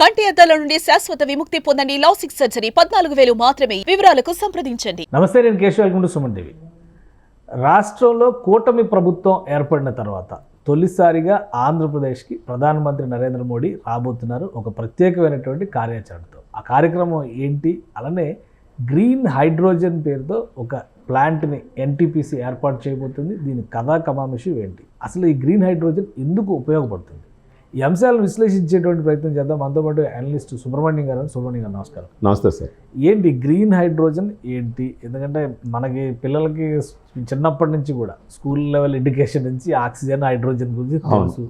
కంటి అద్దాల నుండి శాశ్వత విముక్తి పొందని లాసిక్ సర్జరీ 14,000 మాత్రమే. వివరాలకు సంప్రదించండి. నమస్తే, నేను Keshav. Welcome to Suman TV. రాష్ట్రంలో కూటమి ప్రభుత్వం ఏర్పడిన తర్వాత తొలిసారిగా ఆంధ్రప్రదేశ్కి ప్రధానమంత్రి నరేంద్ర మోడీ రాబోతున్నారు ఒక ప్రత్యేకమైనటువంటి కార్యాచరణతో. ఆ కార్యక్రమం ఏంటి? అలానే గ్రీన్ హైడ్రోజన్ పేరుతో ఒక ప్లాంట్ని ఎన్టీపీసీ ఏర్పాటు చేయబోతుంది. దీని కథా కమామిషి ఏంటి? అసలు ఈ గ్రీన్ హైడ్రోజన్ ఎందుకు ఉపయోగపడుతుంది? ఈ అంశాలను విశ్లేషించేటువంటి ప్రయత్నం చేద్దాం. మనతో పాటు అనలిస్ట్ సుబ్రహ్మణ్యం గారు. సుబ్రహ్మణ్యం గారు, నమస్కారం. నమస్తే సార్. ఏంటి గ్రీన్ హైడ్రోజన్ ఏంటి? ఎందుకంటే మనకి పిల్లలకి చిన్నప్పటి నుంచి కూడా స్కూల్ లెవెల్ ఎడ్యుకేషన్ నుంచి ఆక్సిజన్, హైడ్రోజన్ గురించి తెలుసు.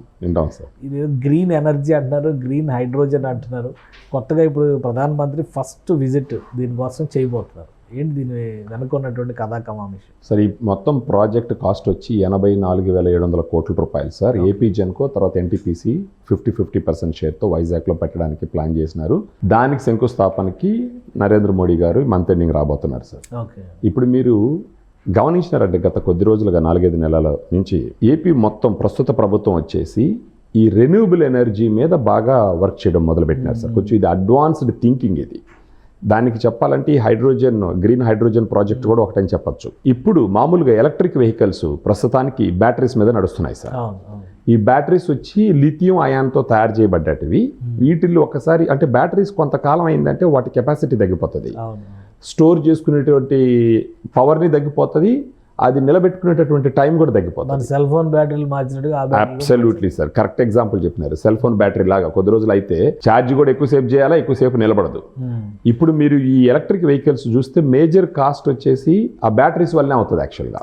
ఇది గ్రీన్ ఎనర్జీ అంటున్నారు, గ్రీన్ హైడ్రోజన్ అంటున్నారు. కొత్తగా ఇప్పుడు ప్రధానమంత్రి ఫస్ట్ విజిట్ దీనికోసం చేయబోతున్నారు. ఏంటి దీని వెనుకున్నటువంటి కథా కమామిషి? సార్, ఈ మొత్తం ప్రాజెక్ట్ కాస్ట్ వచ్చి 84,700 కోట్ల రూపాయలు సార్. ఏపీ జెన్కో తర్వాత ఎన్టీపీసీ 50% షేర్తో వైజాగ్లో పెట్టడానికి ప్లాన్ చేసినారు. దానికి శంకుస్థాపనకి నరేంద్ర మోడీ గారు మంత్ ఎండింగ్ రాబోతున్నారు సార్. ఇప్పుడు మీరు గమనించినారంటే గత కొద్ది రోజులుగా 4-5 నెలల నుంచి ఏపీ మొత్తం ప్రస్తుత ప్రభుత్వం వచ్చేసి ఈ రెన్యూబుల్ ఎనర్జీ మీద బాగా వర్క్ చేయడం మొదలుపెట్టినారు సార్. కొంచెం ఇది అడ్వాన్స్డ్ థింకింగ్ ఇది. దానికి చెప్పాలంటే ఈ హైడ్రోజన్, గ్రీన్ హైడ్రోజన్ ప్రాజెక్ట్ కూడా ఒకటని చెప్పచ్చు. ఇప్పుడు మామూలుగా ఎలక్ట్రిక్ వెహికల్స్ ప్రస్తుతానికి బ్యాటరీస్ మీద నడుస్తున్నాయి సార్. ఈ బ్యాటరీస్ వచ్చి లిథియం అయాన్తో తయారు చేయబడ్డటివి. వీటిల్లో ఒకసారి అంటే బ్యాటరీస్ కొంతకాలం అయిందంటే వాటి కెపాసిటీ తగ్గిపోతుంది, స్టోర్ చేసుకునేటువంటి పవర్ని తగ్గిపోతుంది, అది నిలబెట్టుకునేటటువంటి టైం కూడా తగ్గిపోతుంది. సెల్ ఫోన్ బ్యాటరీలు మార్చినట్టుగా. అబ్సల్యూట్లీ సార్, కరెక్ట్ ఎగ్జాంపుల్ చెప్పినారు. సెల్ ఫోన్ బ్యాటరీ లాగా కొద్ది రోజులు అయితే ఛార్జ్ కూడా ఎక్కువసేపు చేయాలా, ఎక్కువసేపు నిలబడదు. ఇప్పుడు మీరు ఈ ఎలక్ట్రిక్ వెహికల్స్ చూస్తే మేజర్ కాస్ట్ వచ్చేసి ఆ బ్యాటరీస్ వల్లనే అవుతుంది యాక్చువల్గా.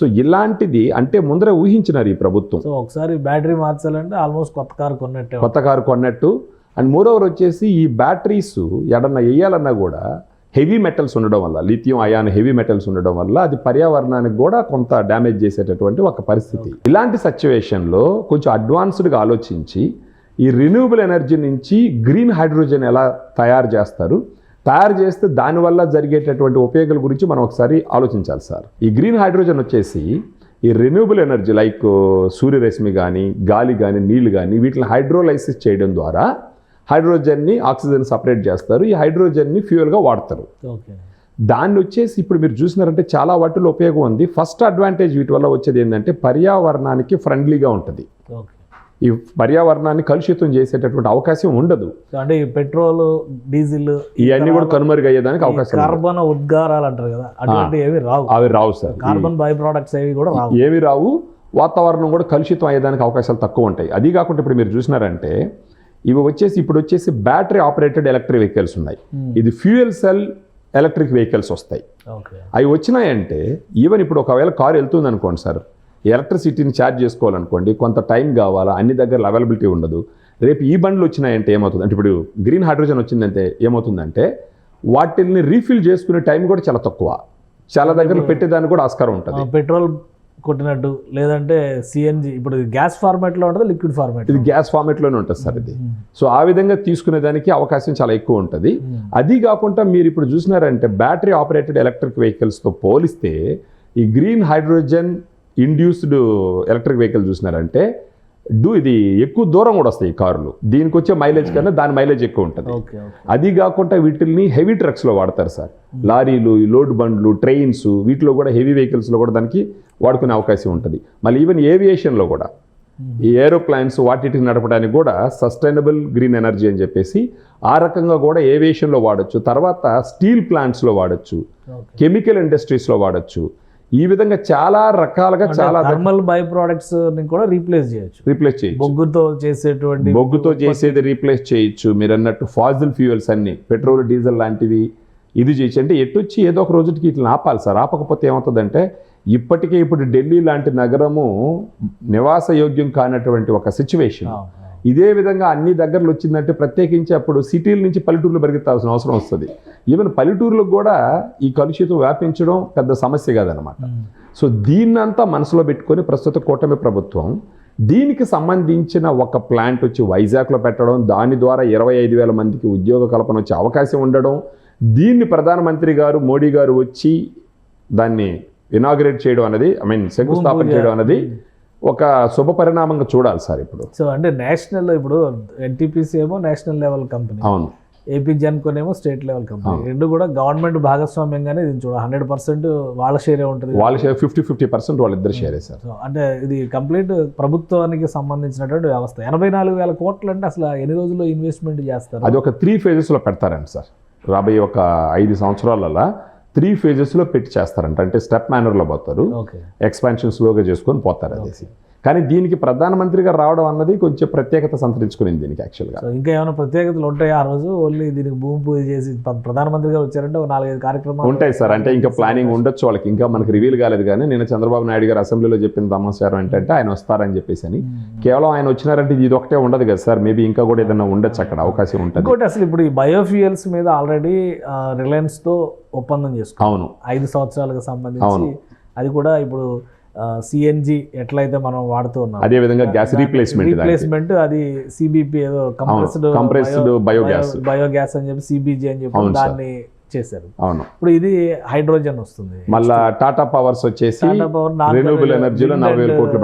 సో ఇలాంటిది అంటే ముందరే ఊహించినారు ఈ ప్రభుత్వం. సో ఒకసారి బ్యాటరీ మార్చాలంటే ఆల్మోస్ట్ కొత్త కారు కొన్నట్టు. అండ్ మోరోవర్ వచ్చేసి ఈ బ్యాటరీస్ ఎడన్నా వేయాలన్నా కూడా హెవీ మెటల్స్ ఉండడం వల్ల, లిథియం అయాన్ హెవీ మెటల్స్ ఉండడం వల్ల అది పర్యావరణానికి కూడా కొంత డ్యామేజ్ చేసేటటువంటి ఒక పరిస్థితి. ఇలాంటి సిచ్యువేషన్లో కొంచెం అడ్వాన్స్డ్గా ఆలోచించి ఈ రిన్యూవబుల్ ఎనర్జీ నుంచి గ్రీన్ హైడ్రోజన్ ఎలా తయారు చేస్తే దానివల్ల జరిగేటటువంటి ఉపయోగాల గురించి మనం ఒకసారి ఆలోచించాలి సార్. ఈ గ్రీన్ హైడ్రోజన్ వచ్చేసి ఈ రెన్యూవబుల్ ఎనర్జీ లైక్ సూర్యరశ్మి కానీ, గాలి కానీ, నీళ్లు కానీ వీటిని హైడ్రోలైసిస్ చేయడం ద్వారా హైడ్రోజన్ని, ఆక్సిజన్ సపరేట్ చేస్తారు. ఈ హైడ్రోజన్ని ఫ్యూయల్గా వాడతారు. దాన్ని వచ్చేసి ఇప్పుడు మీరు చూసినారంటే చాలా వాటిలో ఉపయోగం ఉంది. ఫస్ట్ అడ్వాంటేజ్ వీటి వల్ల వచ్చేది ఏంటంటే పర్యావరణానికి ఫ్రెండ్లీగా ఉంటుంది. ఈ పర్యావరణాన్ని కలుషితం చేసేటటువంటి అవకాశం ఉండదు. అంటే ఈ పెట్రోల్, డీజిల్ ఇవన్నీ కూడా కనుమరుగయ్యేదానికి అవకాశం. కార్బన్ ఉద్గారాలు అంటారు కదా, అటువంటి అవి రావు సార్. కార్బన్ బై ప్రొడక్ట్స్ ఏవి రావు. వాతావరణం కూడా కలుషితం అయ్యేదానికి అవకాశాలు తక్కువ ఉంటాయి. అది కాకుండా ఇప్పుడు మీరు చూసినారంటే ఇప్పుడు వచ్చేసి బ్యాటరీ ఆపరేటెడ్ ఎలక్ట్రిక్ వెహికల్స్ ఉన్నాయి. ఇది ఫ్యూయల్ సెల్ ఎలక్ట్రిక్ వెహికల్స్ వస్తాయి. అవి వచ్చినాయంటే ఈవెన్ ఇప్పుడు ఒకవేళ కారు వెళ్తుంది అనుకోండి సార్, ఎలక్ట్రిసిటీని ఛార్జ్ చేసుకోవాలనుకోండి, కొంత టైం కావాలా, అన్ని దగ్గర అవైలబిలిటీ ఉండదు. రేపు ఈ బండ్లు వచ్చినాయంటే ఏమవుతుంది అంటే, ఇప్పుడు గ్రీన్ హైడ్రోజన్ వచ్చిందంటే ఏమవుతుందంటే వాటిని రీఫిల్ చేసుకునే టైం కూడా చాలా తక్కువ. చాలా దగ్గర పెట్టేదానికి కూడా ఆస్కారం ఉంటుంది. పెట్రోల్ కొట్టినట్టు, లేదంటే సిఎన్జి. ఇప్పుడు గ్యాస్ ఫార్మాట్లో ఉంటుంది, లిక్విడ్ ఫార్మాట్. ఇది గ్యాస్ ఫార్మాట్లోనే ఉంటుంది సార్ ఇది. సో ఆ విధంగా తీసుకునేదానికి అవకాశం చాలా ఎక్కువ ఉంటుంది. అది కాకుండా మీరు ఇప్పుడు చూసినారంటే బ్యాటరీ ఆపరేటెడ్ ఎలక్ట్రిక్ వెహికల్స్తో పోలిస్తే ఈ green hydrogen induced electric vehicle చూసినారంటే ఇది ఎక్కువ దూరం కూడా వస్తాయి ఈ కార్లు. దీనికి వచ్చే మైలేజ్ కన్నా దాని మైలేజ్ ఎక్కువ ఉంటుంది. అది కాకుండా వీటిని హెవీ ట్రక్స్లో వాడతారు సార్. లారీలు, లోడ్ బండ్లు, ట్రైన్స్, వీటిలో కూడా హెవీ వెహికల్స్లో కూడా దానికి వాడుకునే అవకాశం ఉంటుంది. మళ్ళీ ఈవెన్ ఏవియేషన్లో కూడా ఈ ఏరోప్లైన్స్ వాటికి నడపడానికి కూడా సస్టైనబుల్ గ్రీన్ ఎనర్జీ అని చెప్పేసి ఆ రకంగా కూడా ఏవియేషన్లో వాడచ్చు. తర్వాత స్టీల్ ప్లాంట్స్లో వాడచ్చు, కెమికల్ ఇండస్ట్రీస్లో వాడచ్చు. ఈ విధంగా చాలా రకాలుగా చాలా థర్మల్ బై ప్రొడక్ట్స్ కూడా రీప్లేస్ చేయొచ్చు. బొగ్గుతో చేసేది రీప్లేస్ చేయొచ్చు. మీరు అన్నట్టు ఫాజిల్ ఫ్యూయల్స్ అన్ని, పెట్రోల్, డీజిల్ లాంటివి ఇది చేయొచ్చు. అంటే ఎట్టొచ్చి ఏదో ఒక రోజుకి ఇట్లా ఆపాలి సార్. ఆపకపోతే ఏమవుతుందంటే ఇప్పటికే ఇప్పుడు ఢిల్లీ లాంటి నగరము నివాస యోగ్యం కానటువంటి ఒక సిచ్యువేషన్. ఇదే విధంగా అన్ని దగ్గరలు వచ్చిందంటే ప్రత్యేకించి అప్పుడు సిటీల నుంచి పల్లెటూరులో పరిగెత్తాల్సిన అవసరం వస్తుంది. ఈవెన్ పల్లెటూరులకు కూడా ఈ కలుషితం వ్యాపించడం పెద్ద సమస్య కాదనమాట. సో దీన్నంతా మనసులో పెట్టుకొని ప్రస్తుత కూటమి ప్రభుత్వం దీనికి సంబంధించిన ఒక ప్లాంట్ వచ్చి వైజాగ్లో పెట్టడం, దాని ద్వారా 25,000 మందికి ఉద్యోగ కల్పన వచ్చే అవకాశం ఉండడం, దీన్ని ప్రధానమంత్రి గారు మోడీ గారు వచ్చి దాన్ని ఇనాగ్రేట్ చేయడం అనేది, శంకుస్థాపన చేయడం అనేది ఒక శుభ పరిణామంగా చూడాలి సార్ ఇప్పుడు. సో అంటే నేషనల్, ఇప్పుడు ఎన్టీపీసీ ఏమో నేషనల్ లెవెల్ కంపెనీ, అవును, ఏపీ జెన్కోన్ ఏమో స్టేట్ లెవెల్ కంపెనీ, రెండు కూడా గవర్నమెంట్ భాగస్వామ్యంగానే ఇది చూడ 100% వాళ్ళ షేరే ఉంటుంది. వాళ్ళ షేర్ 50% వాళ్ళిద్దరు షేరే సార్. సో అంటే ఇది కంప్లీట్ ప్రభుత్వానికి సంబంధించినటువంటి వ్యవస్థ. 84,000 కోట్లు అంటే అసలు ఎన్ని రోజుల్లో ఇన్వెస్ట్మెంట్ చేస్తారు? అది ఒక 3 phases పెడతారండి సార్. రాబోయే ఒక 5 సంవత్సరాలలో 3 phases పెట్టి చేస్తారంట. అంటే స్టెప్ మేనర్లో పోతారు, ఓకే, ఎక్స్పాన్షన్ స్లోగా చేసుకొని పోతారు అదేసి. కానీ దీనికి ప్రధానమంత్రిగా రావడం అన్నది కొంచెం ప్రత్యేకత సంతరించుకునింది దీనికి యాక్చువల్గా. సో ఇంకా ఏమైనా ప్రత్యేకతలు ఉంటాయి ఆ రోజు? ఓన్లీ దీనికి భూమి పూజ చేసి ప్రధానమంత్రిగా వచ్చారంటే ఒక 4-5 కార్యక్రమాలు ఉంటాయి సార్. అంటే ఇంకా ప్లానింగ్ ఉండొచ్చు వాళ్ళకి, ఇంకా మనకి రివీల్ కాలేదు. కానీ నేను చంద్రబాబు నాయుడు గారు అసెంబ్లీలో చెప్పిన సమాచారం ఏంటంటే ఆయన వస్తారని చెప్పేసి అని. కేవలం ఆయన వచ్చినారంటే ఇది ఒకటే ఉండదు కదా సార్, మేబీ ఇంకా కూడా ఏదైనా ఉండొచ్చు అక్కడ, అవకాశం ఉంటుంది. ఇంకోటి అసలు ఇప్పుడు ఈ బయోఫ్యూయల్స్ మీద ఆల్రెడీ రిలయన్స్తో ఒప్పందం చేసుకున్నాం. అవును, 5 సంవత్సరాలకు సంబంధించి. అది కూడా ఇప్పుడు సిఎన్జి ఎట్లయితే మనం వాడుతూ ఉన్నాం, అదే విధంగా గ్యాస్ రీప్లేస్మెంట్ అది సిబిపి ఏదో కంప్రెస్డ్ బయోగ్యాస్ అని చెప్పి సిబిజి అని చెప్పి దాన్ని చేశారు. అవును, ఇప్పుడు ఇది హైడ్రోజన్ వస్తుంది. మళ్ళా టాటా పవర్స్ వచ్చేసి రెన్యూబుల్ ఎనర్జీలో 40,000 కోట్లు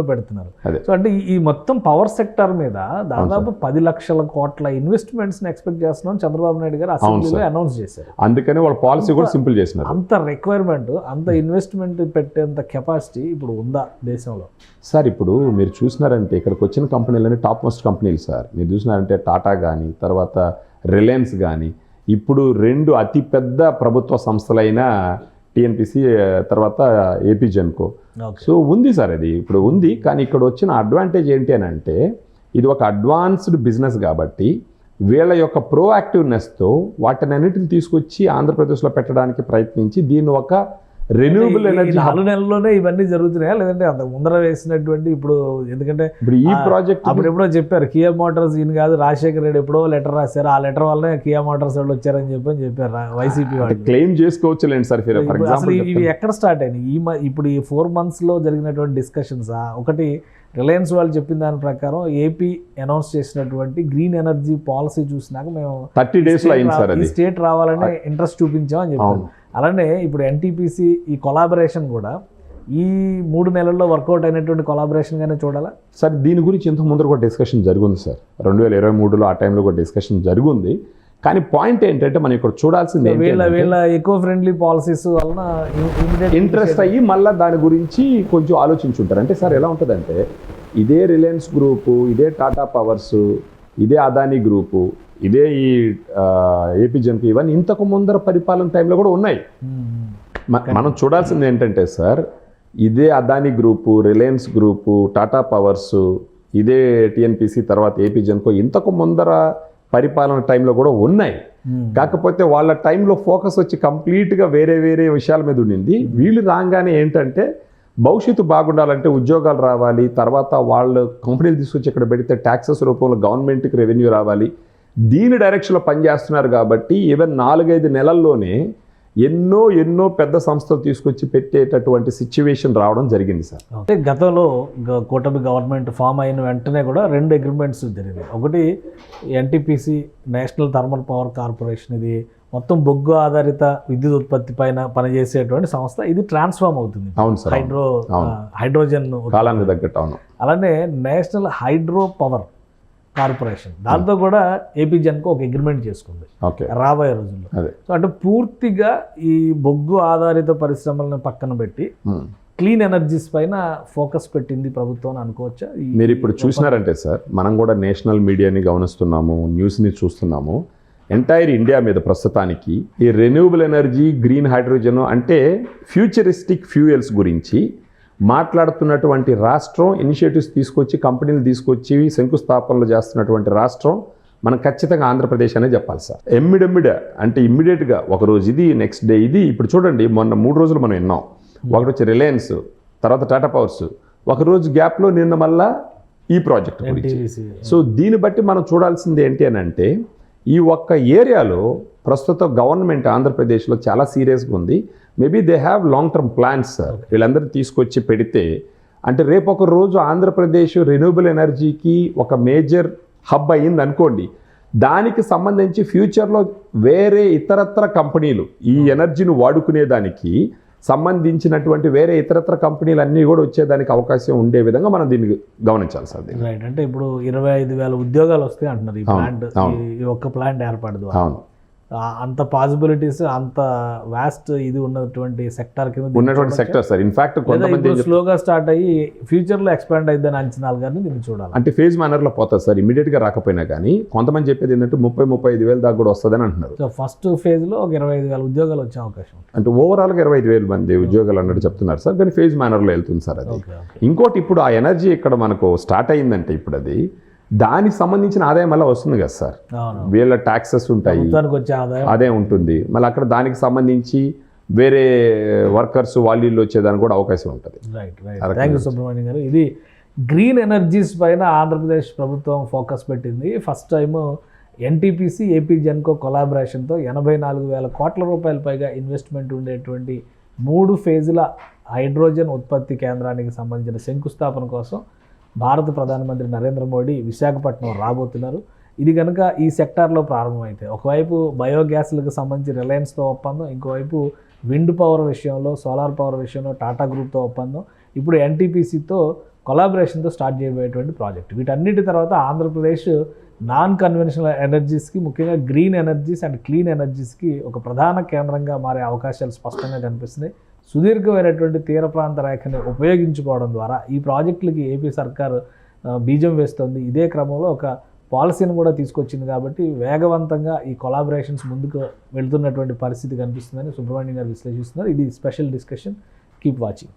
పెడుతున్నారు. సో అంటే ఈ మొత్తం పవర్ సెక్టర్ మీద దాదాపు 10 లక్షల కోట్ల ఇన్వెస్ట్మెంట్స్ ఎక్స్పెక్ట్ చేస్తున్నాం చంద్రబాబు నాయుడు గారు అసెంబ్లీలో అనౌన్స్ చేశారు. అందుకని వాళ్ళ పాలసీ కూడా సింపుల్ చేసినారు. అంత రిక్వైర్మెంట్, అంత ఇన్వెస్ట్మెంట్ పెట్టేంత కెపాసిటీ ఇప్పుడు ఉందా దేశంలో? సార్ ఇప్పుడు మీరు చూసినారంటే ఇక్కడికి వచ్చిన కంపెనీలన్నీ టాప్ మోస్ట్ కంపెనీలు సార్. మీరు చూసినారంటే టాటా కానీ, తర్వాత రిలయన్స్ కానీ, ఇప్పుడు 2 అతిపెద్ద ప్రభుత్వ సంస్థలైన టీఎన్పిసి, తర్వాత ఏపీ జెన్కో. సో ఉంది సార్, అది ఇప్పుడు ఉంది. కానీ ఇక్కడ వచ్చిన అడ్వాంటేజ్ ఏంటి అని అంటే ఇది ఒక అడ్వాన్స్డ్ బిజినెస్ కాబట్టి వీళ్ళ యొక్క ప్రోయాక్టివ్నెస్తో వాటిని అన్నిటిని తీసుకొచ్చి ఆంధ్రప్రదేశ్లో పెట్టడానికి ప్రయత్నించి దీన్ని ఒక రెన్యూబుల్ ఎనర్జీ 4 నెలల్లోనే ఇవన్నీ జరుగుతున్నాయా, లేదంటే అంత ముందర వేసినటువంటి? ఇప్పుడు ఎందుకంటే ఇప్పుడు ఈ ప్రాజెక్ట్ అప్పుడు ఎప్పుడో చెప్పారు కియా మోటార్స్ ఈయన కాదు, రాజశేఖర రెడ్డి ఎప్పుడో లెటర్ రాశారు, ఆ లెటర్ వల్లనే కియా మోటార్స్ వాళ్ళు వచ్చారని చెప్పారు వైసీపీ వాళ్ళు. క్లెయిమ్ చేసుకోవచ్చులేండి సార్. ఫర్ ఎగ్జాంపుల్ ఇవి ఎక్కడ స్టార్ట్ అయినాయి? ఇప్పుడు ఈ 4 months లో జరిగినటువంటి డిస్కషన్స్, ఒకటి రిలయన్స్ వాళ్ళు చెప్పిన దాని ప్రకారం ఏపీ అనౌన్స్ చేసినటువంటి గ్రీన్ ఎనర్జీ పాలసీ చూసినాక మేము 30 days అయింది సార్, ఈ స్టేట్ రావాలని ఇంట్రెస్ట్ చూపించాం అని చెప్పారు. అలానే ఇప్పుడు ఎన్టీపీసీ ఈ కొలాబరేషన్ కూడా ఈ 3 నెలల్లో వర్కౌట్ అయినటువంటి కొలాబరేషన్గానే చూడాలా సార్? దీని గురించి ఇంతకు ముందర కూడా డిస్కషన్ జరిగింది సార్. 2023లో ఆ టైంలో కూడా డిస్కషన్ జరిగింది. కానీ పాయింట్ ఏంటంటే మనం ఇక్కడ చూడాల్సింది వీళ్ళ ఎకో ఫ్రెండ్లీ పాలసీస్ వలన ఇంట్రెస్ట్ అయ్యి మళ్ళీ దాని గురించి కొంచెం ఆలోచించుంటారు. అంటే సార్ ఎలా ఉంటుందంటే ఇదే రిలయన్స్ గ్రూపు, ఇదే టాటా పవర్స్, ఇదే అదానీ గ్రూపు, ఇదే ఈ ఏపీ జెన్కో, ఇవన్నీ ఇంతకు ముందర పరిపాలన టైంలో కూడా ఉన్నాయి. మనం చూడాల్సింది ఏంటంటే సార్ ఇదే Adani group, Reliance group, Tata powers, ఇదే టీఎన్పిసి, తర్వాత ఏపీ జెన్కో ఇంతకు ముందర పరిపాలన టైంలో కూడా ఉన్నాయి. కాకపోతే వాళ్ళ టైంలో ఫోకస్ వచ్చి కంప్లీట్గా వేరే వేరే విషయాల మీద ఉండింది. వీళ్ళు రాగానే ఏంటంటే భవిష్యత్తు బాగుండాలంటే ఉద్యోగాలు రావాలి, తర్వాత వాళ్ళు కంపెనీలు తీసుకొచ్చి ఇక్కడ పెడితే ట్యాక్సెస్ రూపంలో గవర్నమెంట్కి రెవెన్యూ రావాలి, దీని డైరెక్షన్లో పనిచేస్తున్నారు. కాబట్టి ఈవెన్ 4-5 నెలల్లోనే ఎన్నో పెద్ద సంస్థలు తీసుకొచ్చి పెట్టేటటువంటి సిచ్యువేషన్ రావడం జరిగింది సార్. అంటే గతంలో కూటమి గవర్నమెంట్ ఫామ్ అయిన వెంటనే కూడా 2 అగ్రిమెంట్స్ జరిగినాయి. ఒకటి NTPC, national thermal power corporation, ఇది మొత్తం బొగ్గు ఆధారిత విద్యుత్ ఉత్పత్తి పైన పనిచేసేటువంటి సంస్థ. ఇది ట్రాన్స్ఫార్మ్ అవుతుంది. అవును సార్, హైడ్రోజన్ కాలానికి తగ్గట్టు. అవును. అలానే నేషనల్ హైడ్రో పవర్ కార్పొరేషన్, దాంతో కూడా ఏపీ జెన్కో ఒక అగ్రిమెంట్ చేసుకుంది రాబోయే రోజుల్లో. సో అంటే పూర్తిగా ఈ బొగ్గు ఆధారిత పరిశ్రమలను పక్కన పెట్టి క్లీన్ ఎనర్జీస్ పైన ఫోకస్ పెట్టింది ప్రభుత్వం అని అనుకోవచ్చా? మీరు ఇప్పుడు చూసినారంటే సార్, మనం కూడా నేషనల్ మీడియాని గమనిస్తున్నాము, న్యూస్ని చూస్తున్నాము. ఎంటైర్ ఇండియా మీద ప్రస్తుతానికి ఈ రెన్యూబుల్ ఎనర్జీ, గ్రీన్ హైడ్రోజన్ అంటే ఫ్యూచరిస్టిక్ ఫ్యూయల్స్ గురించి మాట్లాడుతున్నటువంటి రాష్ట్రం, ఇనిషియేటివ్స్ తీసుకొచ్చి కంపెనీలు తీసుకొచ్చి శంకుస్థాపనలు చేస్తున్నటువంటి రాష్ట్రం మనం ఖచ్చితంగా ఆంధ్రప్రదేశ్ అనే చెప్పాలి సార్. అంటే ఇమ్మీడియట్గా ఒకరోజు ఇది, నెక్స్ట్ డే ఇది. ఇప్పుడు చూడండి, మొన్న 3 రోజులు మనం విన్నాం. ఒకటి వచ్చి రిలయన్స్, తర్వాత టాటా పవర్స్, ఒకరోజు గ్యాప్లో నిన్న మళ్ళా ఈ ప్రాజెక్ట్ గురించి. సో దీన్ని బట్టి మనం చూడాల్సింది ఏంటి అని అంటే ఈ ఒక్క ఏరియాలో ప్రస్తుత గవర్నమెంట్ ఆంధ్రప్రదేశ్లో చాలా సీరియస్గా ఉంది. Maybe they have long term plans sir. వీళ్ళందరూ తీసుకొచ్చి పెడితే అంటే రేపు ఒక రోజు ఆంధ్రప్రదేశ్ రెన్యూబుల్ ఎనర్జీకి ఒక మేజర్ హబ్ అయ్యింది అనుకోండి, దానికి సంబంధించి ఫ్యూచర్లో వేరే ఇతరత్ర కంపెనీలు ఈ ఎనర్జీని వాడుకునేదానికి సంబంధించినటువంటి వేరే ఇతరత్ర కంపెనీలు అన్నీ కూడా వచ్చేదానికి అవకాశం ఉండే విధంగా మనం దీన్ని గమనించాలి సార్. రైట్, అంటే ఇప్పుడు 25,000 ఉద్యోగాలు వస్తాయి అంటున్నారు ఈ ప్లాంట్, ఈ ఒక్క ప్లాంట్ ఏర్పాటు ద్వారా. అవును, అంత పాసిబిలిటీస్, అంత వాస్ట్ ఇది ఉన్నటువంటి సెక్టార్ కింద ఉన్నటువంటి సెక్టర్ సార్. ఇన్ఫాక్ట్ కొంతమంది స్లోగా స్టార్ట్ అయ్యి ఫ్యూచర్ లో ఎక్స్పాండ్ అయిద్దని అంచనాలు కానీ దీన్ని చూడాలి. అంటే ఫేజ్ మేనర్లో పోతుంది సార్, ఇమీడియట్ గా రాకపోయినా కానీ. కొంతమంది చెప్పేది ఏంటంటే 30-35 వేలు దాకా కూడా వస్తుందని అంటున్నారు. సో ఫస్ట్ ఫేజ్ లో ఒక 25,000 ఉద్యోగాలు వచ్చే అవకాశం ఉంది. అంటే ఓవరాల్ గా 25,000 మంది ఉద్యోగాలు అన్నట్టు చెప్తున్నారు సార్, కానీ ఫేజ్ మేనర్లో వెళ్తుంది సార్ అది. ఇంకోటి, ఇప్పుడు ఆ ఎనర్జీ ఇక్కడ మనకు స్టార్ట్ అయిందంటే ఇప్పుడు అది దానికి సంబంధించిన ఆదాయం మళ్ళీ వస్తుంది కదా సార్. వీళ్ళ ట్యాక్సెస్ ఉంటాయి, వచ్చే ఆదాయం ఉంటుంది, మళ్ళీ అక్కడ దానికి సంబంధించి వేరే వర్కర్స్ వాళ్ళు వచ్చేదానికి కూడా అవకాశం ఉంటుంది. Right right, thank you Subrahmanyam garu. ఇది గ్రీన్ ఎనర్జీస్ పైన ఆంధ్రప్రదేశ్ ప్రభుత్వం ఫోకస్ పెట్టింది. First time NTPC AP Genco కొలాబరేషన్తో 84,000 కోట్ల రూపాయల పైగా ఇన్వెస్ట్మెంట్ ఉండేటువంటి 3 ఫేజుల హైడ్రోజన్ ఉత్పత్తి కేంద్రానికి సంబంధించిన శంకుస్థాపన కోసం భారత ప్రధానమంత్రి నరేంద్ర మోడీ విశాఖపట్నం రాబోతున్నారు. ఇది కనుక ఈ సెక్టార్లో ప్రారంభమైతే, ఒకవైపు బయోగ్యాస్లకు సంబంధించి రిలయన్స్తో ఒప్పందం, ఇంకోవైపు విండ్ పవర్ విషయంలో, సోలార్ పవర్ విషయంలో టాటా గ్రూప్తో ఒప్పందం, ఇప్పుడు ఎన్టీపీసీతో కొలాబరేషన్తో స్టార్ట్ చేయబోయేటువంటి ప్రాజెక్ట్. వీటన్నిటి తర్వాత ఆంధ్రప్రదేశ్ నాన్ కన్వెన్షనల్ ఎనర్జీస్కి, ముఖ్యంగా గ్రీన్ ఎనర్జీస్ అండ్ క్లీన్ ఎనర్జీస్కి ఒక ప్రధాన కేంద్రంగా మారే అవకాశాలు స్పష్టంగా కనిపిస్తున్నాయి. సుదీర్ఘమైనటువంటి తీర ప్రాంత రేఖని ఉపయోగించుకోవడం ద్వారా ఈ ప్రాజెక్టులకి ఏపీ సర్కార్ బీజం వేస్తుంది. ఇదే క్రమంలో ఒక పాలసీని కూడా తీసుకొచ్చింది కాబట్టి వేగవంతంగా ఈ కొలాబరేషన్స్ ముందుకు వెళ్తున్నటువంటి పరిస్థితి కనిపిస్తుందని సుబ్రహ్మణ్యం గారు విశ్లేషిస్తున్నారు. ఇది స్పెషల్ డిస్కషన్. Keep watching.